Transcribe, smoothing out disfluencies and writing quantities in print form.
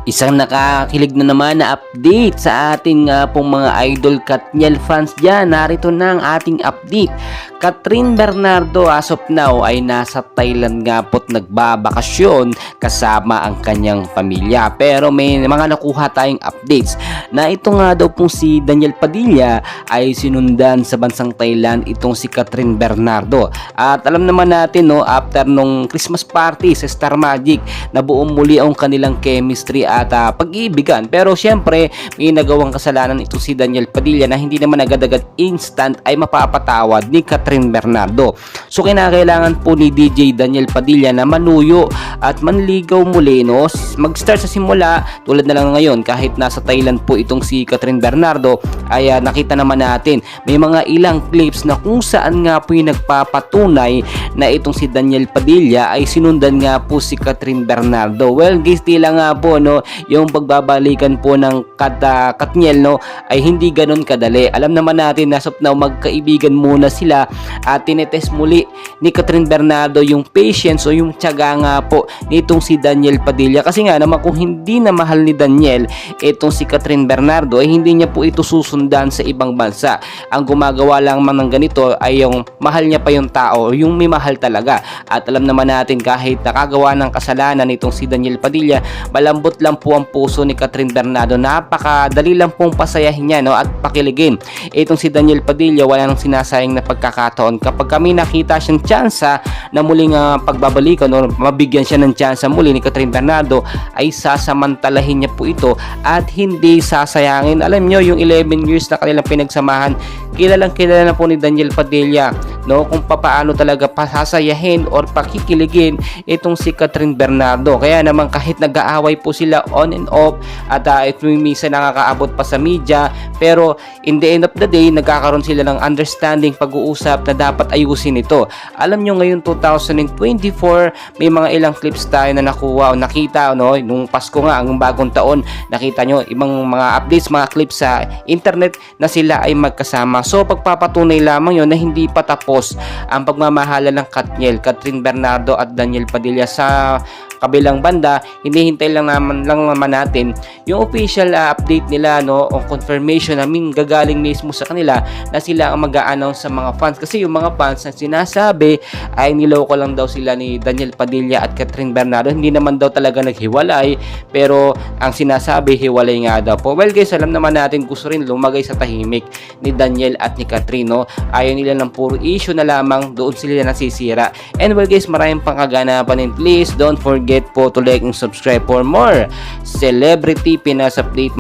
Isang nakakilig na naman na update sa ating pong mga idol Katniel fans dyan. Narito na ang ating update. Kathryn Bernardo as of now ay nasa Thailand nga po't nagbabakasyon kasama ang kanyang pamilya. Pero may mga nakuha tayong updates na ito nga daw pong si Daniel Padilla ay sinundan sa bansang Thailand itong si Kathryn Bernardo. At alam naman natin after nung Christmas party sa Star Magic, nabuong muli ang kanilang chemistry at pag-iibigan. Pero syempre may nagawang kasalanan ito si Daniel Padilla na hindi naman agad-agad instant ay mapapatawad ni Kathryn Bernardo. So kinakailangan po ni DJ Daniel Padilla na manuyo at manligaw muli, mag-start sa simula tulad na lang ngayon. Kahit nasa Thailand po itong si Kathryn Bernardo ay nakita naman natin may mga ilang clips na kung saan nga po yung nagpapatunay na itong si Daniel Padilla ay sinundan nga po si Kathryn Bernardo. Well guys, tila nga po yung pagbabalikan po ng Katniel ay hindi ganun kadali. Alam naman natin na now magkaibigan muna sila at tinetest muli ni Kathryn Bernardo yung patience o yung tiyaga nga po nitong si Daniel Padilla. Kasi nga naman kung hindi na mahal ni Daniel itong si Kathryn Bernardo ay hindi niya po ito susundan sa ibang bansa. Ang gumagawa lang man ng ganito ay yung mahal niya pa yung tao, yung may mahal talaga. At alam naman natin kahit nakagawa ng kasalanan nitong si Daniel Padilla, malambot lang po ang puso ni Kathryn Bernardo. Napakadali lang pong pasayahin niya at pakiligin. Itong si Daniel Padilla wala nang sinasayang na pagkakataon. Kapag kami nakita siyang tsansa na muling pagbabalikan o mabigyan siya ng tsansa muli ni Kathryn Bernardo, ay sasamantalahin niya po ito at hindi sasayangin. Alam nyo, yung 11 years na kanilang pinagsamahan, kilalang kilala na po ni Daniel Padilla kung paano talaga pasasayahin or pakikiligin itong si Kathryn Bernardo. Kaya naman kahit nag-aaway po sila on and off at ito minsan nakakaabot pa sa media, pero in the end of the day nagkakaroon sila ng understanding, pag-uusap na dapat ayusin ito. Alam nyo ngayon 2024 may mga ilang clips tayo na nakuha o nakita nung Pasko nga, ang bagong taon, nakita nyo ibang mga updates, mga clips sa internet na sila ay magkasama. So pagpapatunay lamang yon na hindi pa tapos ang pagmamahala ng Kathryn Bernardo at Daniel Padilla. Sa kabilang banda, hinihintay lang naman natin yung official update nila o confirmation namin gagaling mismo sa kanila na sila ang mag-a-announce sa mga fans. Kasi yung mga fans na sinasabi ay niloko lang daw sila ni Daniel Padilla at Kathryn Bernardo. Hindi naman daw talaga naghiwalay, pero ang sinasabi hiwalay nga daw po. Well guys, alam naman natin gusto rin lumagay sa tahimik ni Daniel at ni Kathryn. Ayaw nila ng puro issue na lamang, doon sila nasisira. And well guys, maraming pang kaganapan, and please don't forget po to like and subscribe for more Celebrity Pinas update.